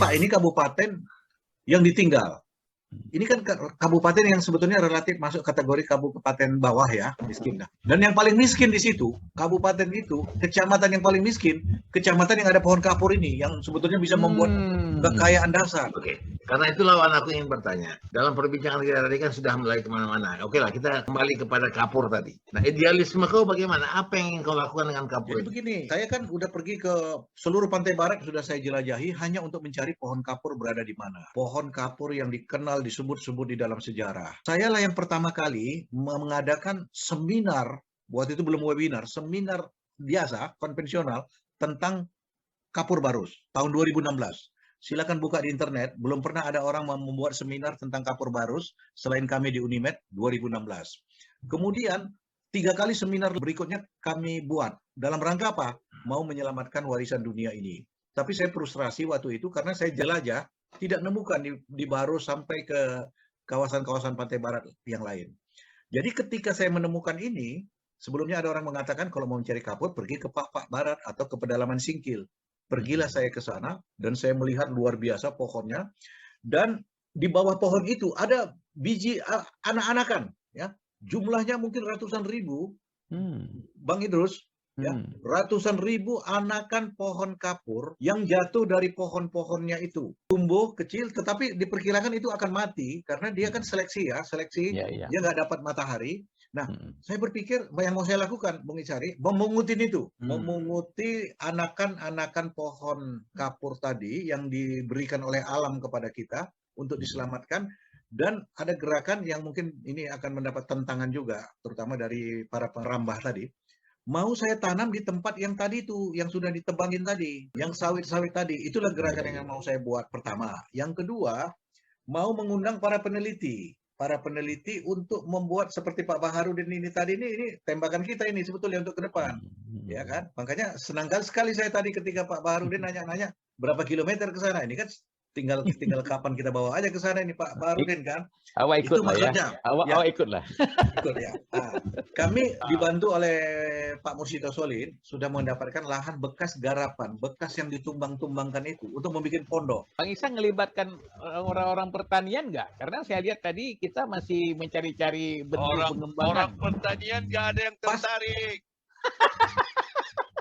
Kita ini kabupaten yang ditinggal. Ini kan kabupaten yang sebetulnya relatif masuk kategori kabupaten bawah ya, miskin. Dan yang paling miskin di situ, kabupaten itu, kecamatan yang paling miskin, kecamatan yang ada pohon kapur ini, yang sebetulnya bisa membuat kekayaan dasar. Oke, karena itulah aku ingin bertanya. Dalam perbincangan kita tadi kan sudah mulai kemana-mana. Oke lah, kita kembali kepada kapur tadi. Nah, idealisme kau bagaimana? Apa yang ingin kau lakukan dengan kapur Jadi ini? begini, saya kan udah pergi ke seluruh pantai barat, sudah saya jelajahi hanya untuk mencari pohon kapur berada di mana. Pohon kapur yang dikenal disebut-sebut di dalam sejarah. Saya lah yang pertama kali mengadakan seminar, waktu itu belum webinar, seminar biasa, konvensional, tentang kapur barus, tahun 2016. Silakan buka di internet, belum pernah ada orang membuat seminar tentang kapur barus, selain kami di Unimed 2016. Kemudian, 3 kali seminar berikutnya kami buat. Dalam rangka apa? Mau menyelamatkan warisan dunia ini. Tapi saya frustrasi waktu itu karena saya jelajah, tidak nemukan di Barus sampai ke kawasan-kawasan pantai barat yang lain. Jadi ketika saya menemukan ini, sebelumnya ada orang mengatakan kalau mau mencari kapur, pergi ke Pak Barat atau ke pedalaman Singkil. Pergilah saya ke sana, dan saya melihat luar biasa pohonnya. Dan di bawah pohon itu ada biji anak-anakan, ya. Jumlahnya mungkin ratusan ribu, Bang Idrus, ya, ratusan ribu anakan pohon kapur yang jatuh dari pohon-pohonnya itu. Tumbuh kecil, tetapi diperkirakan itu akan mati karena dia kan seleksi, dia nggak dapat matahari. Nah, saya berpikir yang mau saya lakukan, Bung Icari, memungutin itu, memunguti anakan-anakan pohon kapur tadi yang diberikan oleh alam kepada kita untuk diselamatkan. Dan ada gerakan yang mungkin ini akan mendapat tantangan juga, terutama dari para pengrambah tadi. Mau saya tanam di tempat yang tadi itu, yang sudah ditebangin tadi, yang sawit-sawit tadi. Itulah gerakan yang mau saya buat pertama. Yang kedua, mau mengundang para peneliti untuk membuat seperti Pak Baharudin ini tadi, ini tembakan kita ini sebetulnya untuk ke depan. Ya kan? Makanya senang sekali saya tadi ketika Pak Baharudin nanya-nanya berapa kilometer ke sana. Ini kan tinggal kapan kita bawa aja ke sana ini Pak Baharudin kan. Awak ikut Itu lah ya. maksudnya. Awak ikut lah. Ikut ya. Nah, kami dibantu oleh Pak Mursyid Solin sudah mendapatkan lahan bekas garapan, bekas yang ditumbang-tumbangkan itu untuk membuat pondok. Bang Isa ngelibatkan orang-orang pertanian nggak? Karena saya lihat tadi kita masih mencari-cari bentuk pengembangan. Orang pertanian nggak ada yang tertarik.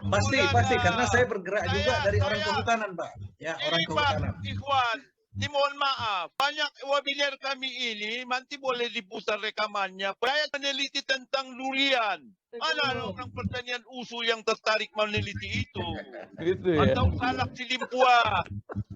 Pasti karena saya bergerak juga dari orang kehutanan, Pak. Ya, orang kehutanan. Pak Ikhwan, mohon maaf, banyak webinar kami ini nanti boleh diputar rekamannya. Saya meneliti tentang durian. Mana orang pertanian usul yang tertarik meneliti itu? Gitu ya. Atau salak Cilimpuan.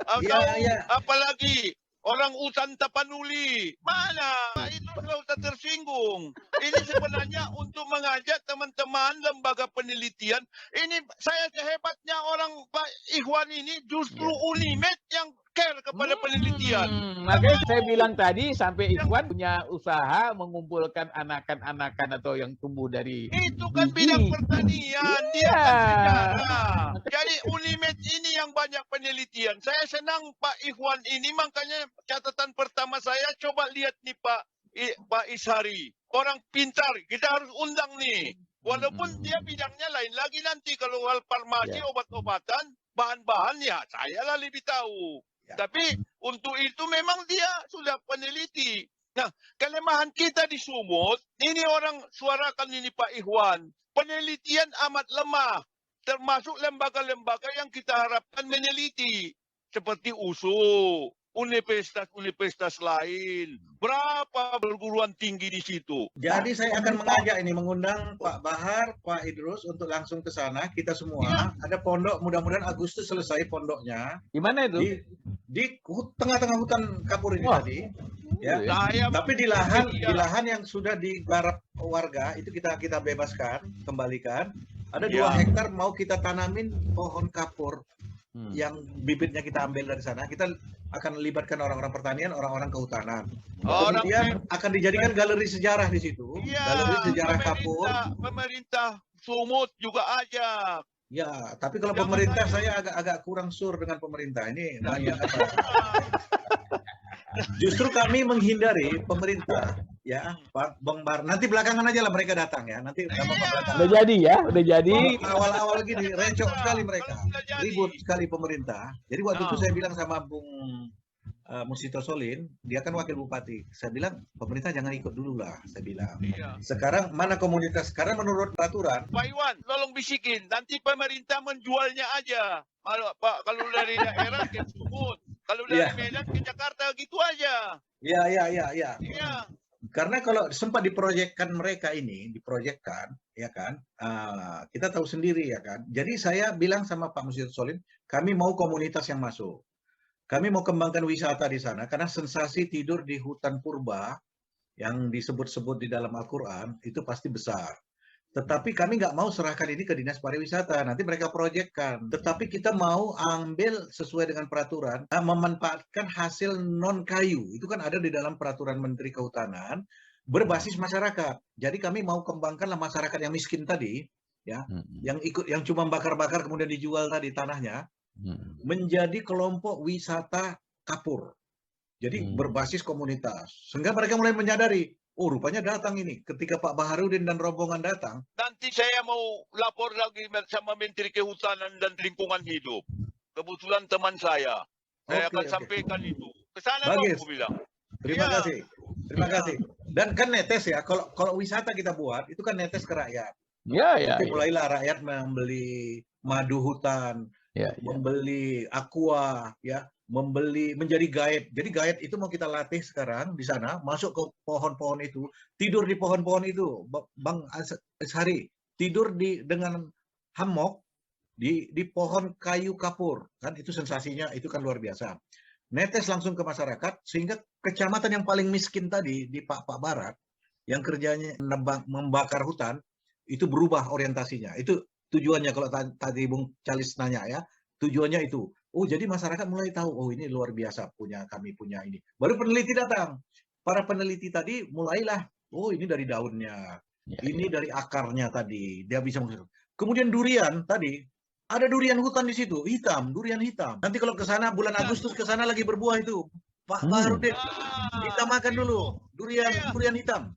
Atau apalagi orang hutan Tapanuli. Mana? Itu nggak usah tersinggung. Ini sebenarnya untuk mengajak teman-teman lembaga penelitian. Ini saya hebatnya orang Pak Ikhwan ini justru Unimed yang care kepada penelitian. Makanya saya bilang tadi sampai Ikhwan punya usaha mengumpulkan anakan-anakan atau yang tumbuh dari itu kan bidang pertanian, dia kan sejarah. Jadi Unimed ini yang banyak penelitian. Saya senang Pak Ikhwan ini, makanya catatan pertama saya coba lihat nih Pak Ishari. Orang pintar, kita harus undang nih. Walaupun dia bidangnya lain lagi nanti kalau hal farmasi, obat-obatan, bahan-bahan ya saya lah lebih tahu. Tapi untuk itu memang dia sudah peneliti. Nah, kelemahan kita di Sumut, ini orang suarakan ini Pak Ikhwan, penelitian amat lemah, termasuk lembaga-lembaga yang kita harapkan meneliti, seperti USU, universitas-universitas lain. Berapa perguruan tinggi di situ? Jadi saya akan mengajak ini, mengundang Pak Bahar, Pak Idrus untuk langsung ke sana, kita semua. Ada pondok, mudah-mudahan Agustus selesai pondoknya. Di mana itu? Di tengah-tengah hutan kapur ini tadi. Ya. Tapi di lahan yang sudah digarap warga, itu kita bebaskan, kembalikan. Ada 2 hektar mau kita tanamin pohon kapur. Yang bibitnya kita ambil dari sana, kita akan libatkan orang-orang pertanian, orang-orang kehutanan. Kemudian akan dijadikan galeri sejarah di situ, galeri sejarah kapur. Pemerintah Sumut juga ajak. Ya, tapi kalau pemerintah saya agak kurang sur dengan pemerintah ini banyak. Justru kami menghindari pemerintah ya, Bang Bar. Nanti belakangan aja lah mereka datang ya. Nanti Bapak datang. Udah jadi ya, udah jadi. Awal-awal gini, recok sekali mereka. Kalau sudah jadi. Ribut sekali pemerintah. Jadi waktu itu Ah. saya bilang sama Bung Musito Solin, dia kan wakil bupati. Saya bilang, pemerintah jangan ikut dulu lah, saya bilang. Iya. Sekarang mana komunitas? Sekarang menurut peraturan, Pak Iwan, tolong bisikin. Nanti pemerintah menjualnya aja. Kalau dari daerah ke Sumut, kalau dari Iya. Medan ke Jakarta gitu aja. ya. Iya. Karena kalau sempat diproyekkan mereka ini, ya kan, kita tahu sendiri ya kan. Jadi saya bilang sama Pak Musito Solin, kami mau komunitas yang masuk. Kami mau kembangkan wisata di sana, karena sensasi tidur di hutan purba yang disebut-sebut di dalam Al-Quran, itu pasti besar. Tetapi kami nggak mau serahkan ini ke Dinas Pariwisata, nanti mereka proyekkan. Tetapi kita mau ambil sesuai dengan peraturan, memanfaatkan hasil non-kayu. Itu kan ada di dalam peraturan Menteri Kehutanan, berbasis masyarakat. Jadi kami mau kembangkanlah masyarakat yang miskin tadi, ya, yang cuma bakar-bakar kemudian dijual tadi tanahnya, menjadi kelompok wisata kapur. Jadi berbasis komunitas. Sehingga mereka mulai menyadari, oh rupanya datang ini. Ketika Pak Baharudin dan rombongan datang, Nanti saya mau lapor lagi sama Menteri Kehutanan dan Lingkungan Hidup. Kebetulan teman saya. Saya akan sampaikan itu. Ke sana dong, Bagus. aku bilang. terima Iya. kasih. Terima kasih. Dan kan netes ya, kalau wisata kita buat, itu kan netes ke rakyat. Ya. Nanti mulailah rakyat membeli madu hutan, Ya. membeli aqua, ya, menjadi guide. Jadi guide itu mau kita latih sekarang di sana, masuk ke pohon-pohon itu, tidur di pohon-pohon itu, Bang Ashari, tidur dengan hammock di pohon kayu kapur, kan itu sensasinya itu kan luar biasa. Netes langsung ke masyarakat sehingga kecamatan yang paling miskin tadi di Pak Barat yang kerjanya membakar hutan itu berubah orientasinya. Itu tujuannya kalau tadi Bung Calis nanya ya, tujuannya itu. Oh, jadi masyarakat mulai tahu, oh ini luar biasa kami punya ini. Baru peneliti datang. Para peneliti tadi mulailah, oh ini dari daunnya, ini dari akarnya tadi. Dia bisa kemudian durian tadi, ada durian hutan di situ, durian hitam. Nanti kalau ke sana bulan Agustus ke sana lagi berbuah itu. Pak Baharudin, kita makan dulu durian hitam.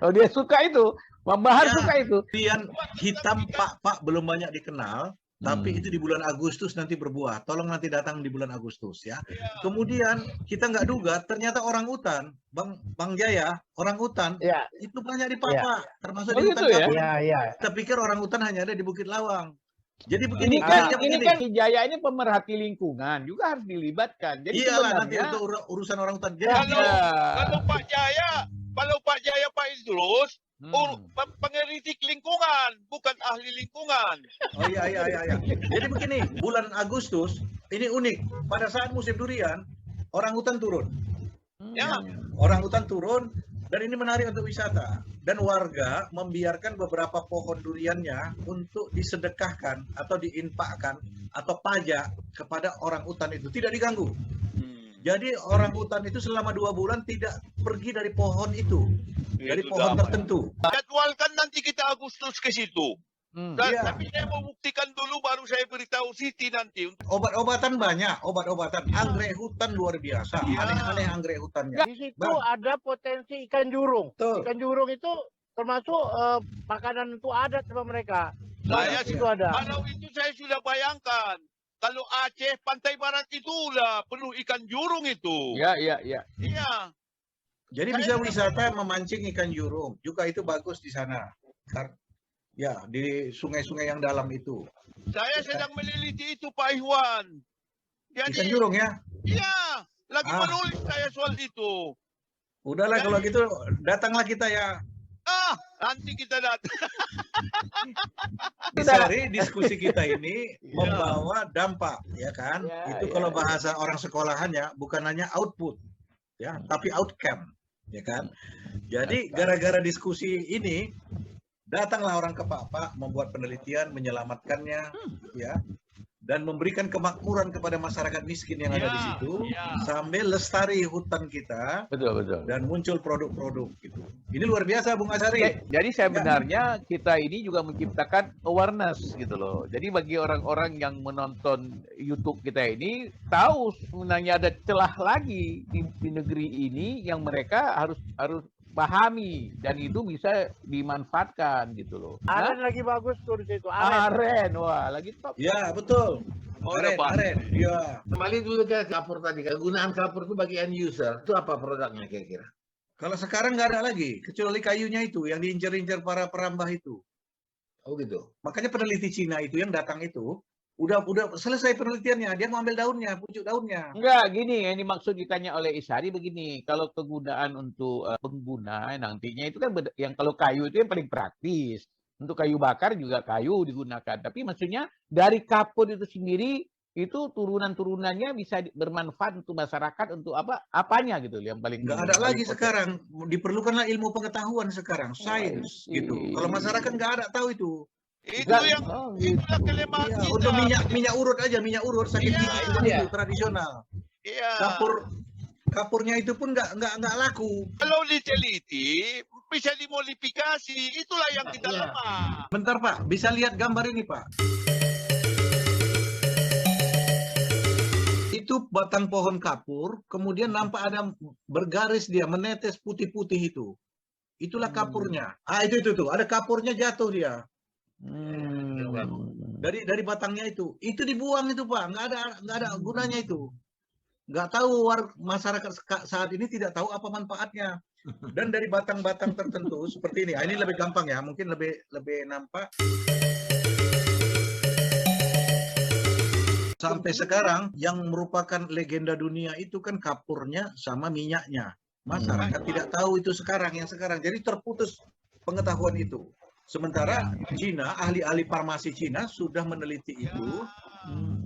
Oh, dia suka itu. Bang Bahar Ya. suka itu. Durian hitam Pak belum banyak dikenal, tapi itu di bulan Agustus nanti berbuah. Tolong nanti datang di bulan Agustus ya. Kemudian kita nggak duga ternyata orang hutan, Bang Jaya, orang hutan Ya, itu banyak di Papua, termasuk Oh, di gitu hutan ya? kapur. ya. Kita pikir orang hutan hanya ada di Bukit Lawang. Jadi Ini begini, kan kerja ini begini. kan Jaya ini pemerhati lingkungan juga harus dilibatkan. Jadi Iyalah nanti sebenarnya untuk urusan orang hutan. Jadi Kalau Pak Jaya Pak Idrus, Hmm. pengeritik lingkungan, bukan ahli lingkungan. oh iya. Jadi begini, bulan Agustus ini unik. Pada saat musim durian, orang hutan turun. Ya. Orang hutan turun dan ini menarik untuk wisata. Dan warga membiarkan beberapa pohon duriannya untuk disedekahkan atau diinfakkan atau pajak kepada orang hutan itu. Tidak diganggu. Jadi orang hutan itu selama 2 bulan tidak pergi dari pohon itu. Dari Itu pohon damai. tertentu. Jadwalkan nanti kita Agustus ke situ. Iya. Tapi saya mau buktikan dulu baru saya beritahu Siti nanti. Obat-obatan banyak. Obat-obatan. Anggrek hutan luar biasa. Iya. Aneh-aneh anggrek hutannya. Di situ Bang. ada potensi ikan jurung. Betul. Ikan jurung itu termasuk makanan untuk adat sama mereka. Saya Di situ ada. Kalau itu saya sudah bayangkan. Kalau Aceh, pantai barat itulah penuh ikan jurung itu. Ya. Iya. Jadi bisa wisata memancing ikan jurung. Juga itu bagus di sana. Ya, di sungai-sungai yang dalam itu. Saya sedang meneliti itu Pak Iwan. Ikan Jadi, jurung ya. iya, lagi Ah. menulis saya soal itu. Udahlah kalau gitu datanglah kita ya. Nanti kita datang. Dari diskusi kita ini membawa dampak, ya kan? Ya, Itu ya, kalau ya. bahasa orang sekolahannya bukan hanya output, ya, tapi outcome, ya kan? Jadi gara-gara diskusi ini datanglah orang ke Pak membuat penelitian, menyelamatkannya, ya, dan memberikan kemakmuran kepada masyarakat miskin yang ada di situ, sambil lestari hutan kita Betul. dan muncul produk-produk gitu. Ini luar biasa, Bung Ashari. Jadi sebenarnya kita ini juga menciptakan awareness gitu loh. Jadi bagi orang-orang yang menonton YouTube kita ini tahu sebenarnya ada celah lagi di negeri ini yang mereka harus pahami dan itu bisa dimanfaatkan gitu loh. Aren lagi bagus tuh di situ. Aren. Aren, wah lagi top. Ya, betul. Oh, udah, Pak. Aren. Ya. Kembali dulu ke kapur tadi. Kegunaan kapur itu bagi end user. Itu apa produknya kira-kira? Kalau sekarang nggak ada lagi, kecuali kayunya itu yang diincar-incar para perambah itu. Oh gitu. Makanya peneliti Cina itu yang datang itu udah selesai penelitiannya, dia mau ambil daunnya, pucuk daunnya. Enggak, gini yang dimaksud ditanya oleh Ishari begini, kalau kegunaan untuk pengguna nantinya itu kan yang kalau kayu itu yang paling praktis. Untuk kayu bakar juga kayu digunakan, tapi maksudnya dari kapur itu sendiri itu turunan-turunannya bisa bermanfaat untuk masyarakat untuk apanya gitu yang paling Nggak ada lagi paling sekarang, diperlukanlah ilmu pengetahuan sekarang, sains gitu. Kalau masyarakat nggak ada tahu itu. Itu Enggak. yang Oh, gitu. itulah kelemahan Iya, kita. untuk minyak urut aja, minyak urut sakit Iya, gigi cuma iya. itu tradisional. Iya. Kapurnya itu pun nggak laku. Kalau diteliti bisa dimodifikasi. Itulah yang kita Iya. lemah. Bentar Pak, bisa lihat gambar ini Pak. Itu batang pohon kapur, kemudian nampak ada bergaris dia, menetes putih-putih itu. Itulah kapurnya. Ah itu tuh, ada kapurnya jatuh dia dari batangnya itu. Itu dibuang itu Pak, nggak ada gunanya itu. Nggak tahu masyarakat saat ini tidak tahu apa manfaatnya. Dan dari batang-batang tertentu seperti ini. Ah, ini lebih gampang ya, mungkin lebih nampak. Sampai sekarang yang merupakan legenda dunia itu kan kapurnya sama minyaknya. Masyarakat tidak tahu itu sekarang, yang sekarang. Jadi terputus pengetahuan itu. Sementara Cina, ahli-ahli farmasi Cina sudah meneliti itu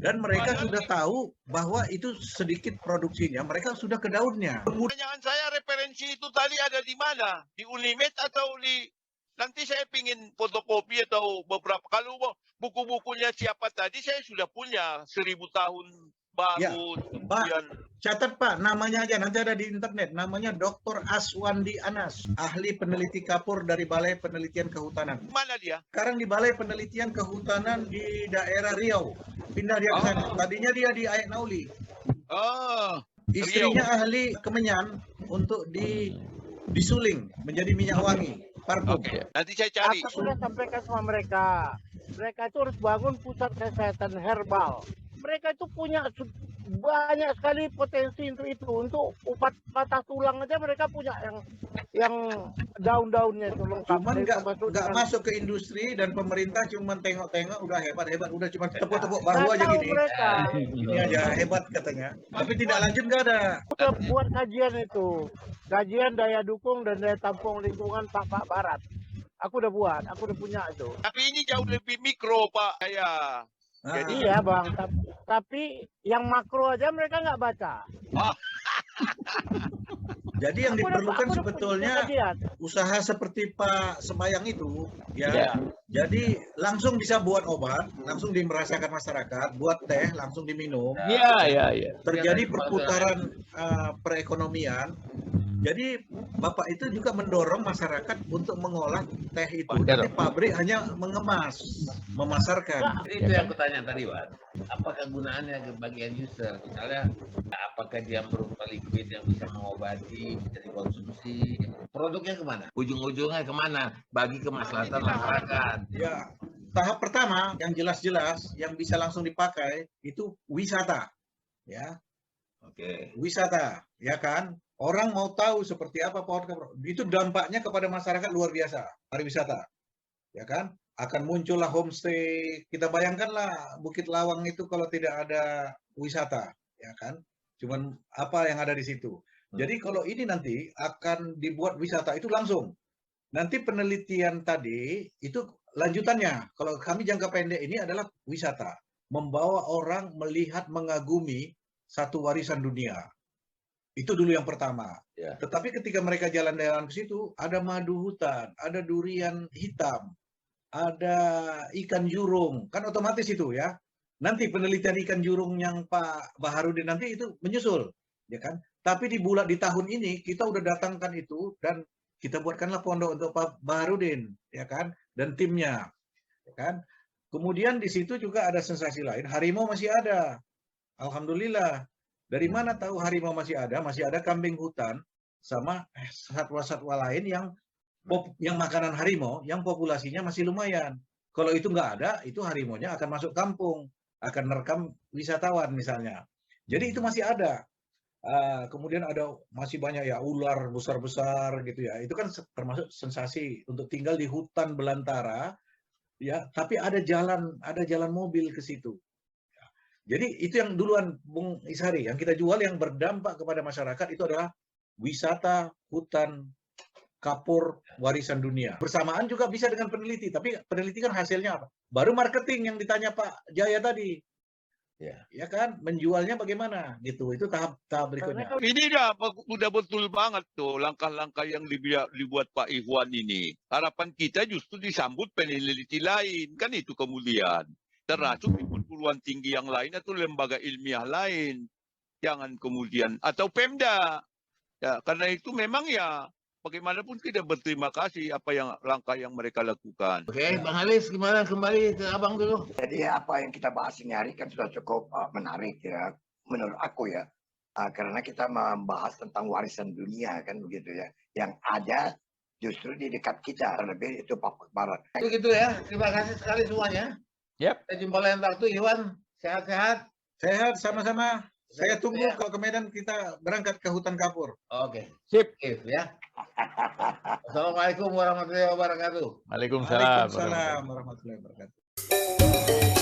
dan mereka sudah tahu bahwa itu sedikit produksinya, mereka sudah ke daunnya. Pertanyaan saya referensi itu tadi ada di mana? Di Unimed atau di nanti saya pingin fotokopi atau beberapa kalau buku-bukunya siapa tadi saya sudah punya 1000 tahun baru. Pak, catat Pak, namanya aja nanti ada di internet. Namanya Dr. Aswandi Anas, ahli peneliti kapur dari Balai Penelitian Kehutanan. Mana dia? Sekarang di Balai Penelitian Kehutanan di daerah Riau. Pindah dia ke sana. Tadinya dia di Aek Nauli. Oh, Istrinya ahli kemenyan untuk disuling menjadi minyak wangi, parfum. oke. Nanti saya cari. Aku sudah sampaikan sama mereka. Mereka itu harus bangun pusat kesehatan herbal. Mereka itu punya banyak sekali potensi untuk itu. Untuk obat patah tulang aja mereka punya yang daun-daunnya itu lengkap. Cuman nggak dengan- masuk ke industri dan pemerintah cuman tengok-tengok udah hebat, udah cuma tepuk-tepuk bahu Nggak aja tahu gini. mereka. Ini aja hebat katanya. Tapi tidak lanjut nggak ada. Udah buat kajian itu. Kajian daya dukung dan daya tampung lingkungan Pak Barat. Aku udah buat, aku udah punya itu. Tapi ini jauh lebih mikro, Pak. Saya. Nah, Jadi- Iya bang, tapi yang makro aja mereka nggak baca. jadi yang diperlukan Aku udah sebetulnya punya kajian. usaha seperti Pak Sembayang itu, ya. Ya. Jadi langsung bisa buat obat, langsung dimerasakan masyarakat, buat teh langsung diminum. Iya. Terjadi perputaran perekonomian. Jadi Bapak itu juga mendorong masyarakat untuk mengolah teh itu. Benar. Nanti pabrik hanya mengemas, memasarkan. Itu yang aku tanya tadi, Wan. Apa kegunaannya bagi end user? Misalnya, apakah dia berupa liquid yang bisa mengobati, bisa dikonsumsi? Produknya kemana? Ujung-ujungnya kemana? Bagi kemaslahatan masyarakat. Ya, tahap pertama yang jelas-jelas yang bisa langsung dipakai itu wisata. Ya, Oke. wisata, ya kan? Orang mau tahu seperti apa pohon kapur. Itu dampaknya kepada masyarakat luar biasa, pariwisata. Ya kan? Akan muncullah homestay. Kita bayangkanlah Bukit Lawang itu kalau tidak ada wisata, ya kan? Cuman apa yang ada di situ. Jadi kalau ini nanti akan dibuat wisata itu langsung. Nanti penelitian tadi itu lanjutannya. Kalau kami jangka pendek ini adalah wisata. Membawa orang melihat, mengagumi satu warisan dunia. Itu dulu yang pertama. Ya. Tetapi ketika mereka jalan-jalan ke situ, ada madu hutan, ada durian hitam, ada ikan jurung. Kan otomatis itu ya. Nanti penelitian ikan jurung yang Pak Baharudin nanti itu menyusul. Ya kan? Tapi di tahun ini kita udah datangkan itu dan kita buatkanlah pondok untuk Pak Baharudin. Ya kan? Dan timnya. Ya kan? Kemudian di situ juga ada sensasi lain. Harimau masih ada. Alhamdulillah. Dari mana tahu harimau masih ada? Masih ada kambing hutan sama satwa-satwa lain yang makanan harimau yang populasinya masih lumayan. Kalau itu nggak ada, itu harimaunya akan masuk kampung, akan merekam wisatawan misalnya. Jadi itu masih ada. Kemudian ada masih banyak ya ular besar-besar gitu ya. Itu kan termasuk sensasi untuk tinggal di hutan belantara ya, tapi ada jalan mobil ke situ. Jadi itu yang duluan Bung Ishari, yang kita jual yang berdampak kepada masyarakat itu adalah wisata hutan kapur warisan dunia. Bersamaan juga bisa dengan peneliti, tapi peneliti kan hasilnya apa? Baru marketing yang ditanya Pak Jaya tadi. Ya kan, menjualnya bagaimana gitu. Itu tahap berikutnya. Ini udah betul banget tuh langkah-langkah yang dibuat Pak Ikhwan ini. Harapan kita justru disambut peneliti lain, kan itu kemudian. Termasuk di perguruan tinggi yang lain atau lembaga ilmiah lain. Jangan kemudian, atau Pemda. Ya, karena itu memang ya bagaimanapun kita berterima kasih langkah yang mereka lakukan. Oke, Bang Halis, gimana kembali ke Abang dulu? Jadi apa yang kita bahas ini hari kan sudah cukup menarik ya, menurut aku ya. Karena kita membahas tentang warisan dunia kan begitu ya. Yang ada justru di dekat kita, lebih itu Papua Barat. Itu gitu ya, terima kasih sekali semuanya. Yep. Kita jumpa lain waktu, Iwan. Sehat-sehat. Sehat, sama-sama. Saya tunggu kalau ke Medan kita berangkat ke hutan kapur. Oke. Sip. Ya. Assalamualaikum warahmatullahi wabarakatuh. Waalaikumsalam. Waalaikumsalam warahmatullahi wabarakatuh.